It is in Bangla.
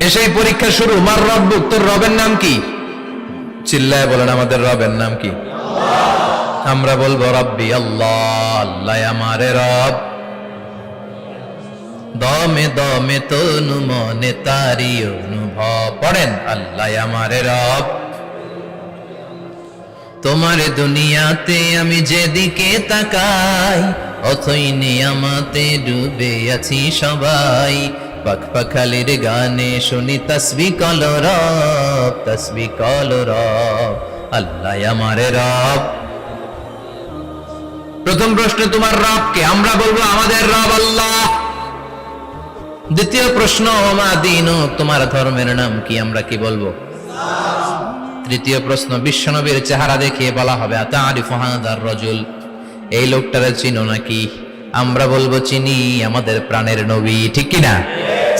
এসেই পরীক্ষা শুরু। মার রব্বুক, তোর রবের নাম কি? চিল্লায় বলেন, আমাদের রবের নাম কি? আমরা বলবো রব্বি আল্লাহ, আল্লাহ আমারে রব। দমে দমে তনু মনে তারি অনুভব। পড়েন, আল্লাহ আমারে রব। তোমার দুনিয়াতে আমি যেদিকে তাকাই, অথই নিয়ামতে ডুবে আছি সবাই। পাখপাখালির গানে শুনি তসবি কল রব, তসবি কল রব, আল্লাহ আমারে রব। প্রথম প্রশ্ন, তোমার রব কে? আমরা বলবো আমাদের রব আল্লাহ। দ্বিতীয় প্রশ্ন, ওমা দীনু, তোমার ধর্মের নাম কি? আমরা কি বলবো? তৃতীয় প্রশ্ন, বিশ্বনবীর চেহারা দেখিয়ে বলা হবে আতারিফু হাযার রাজুল, এই লোকটারে চিনো নাকি? আমরা বলবো চিনি, আমাদের প্রাণের নবী। ঠিক কিনা?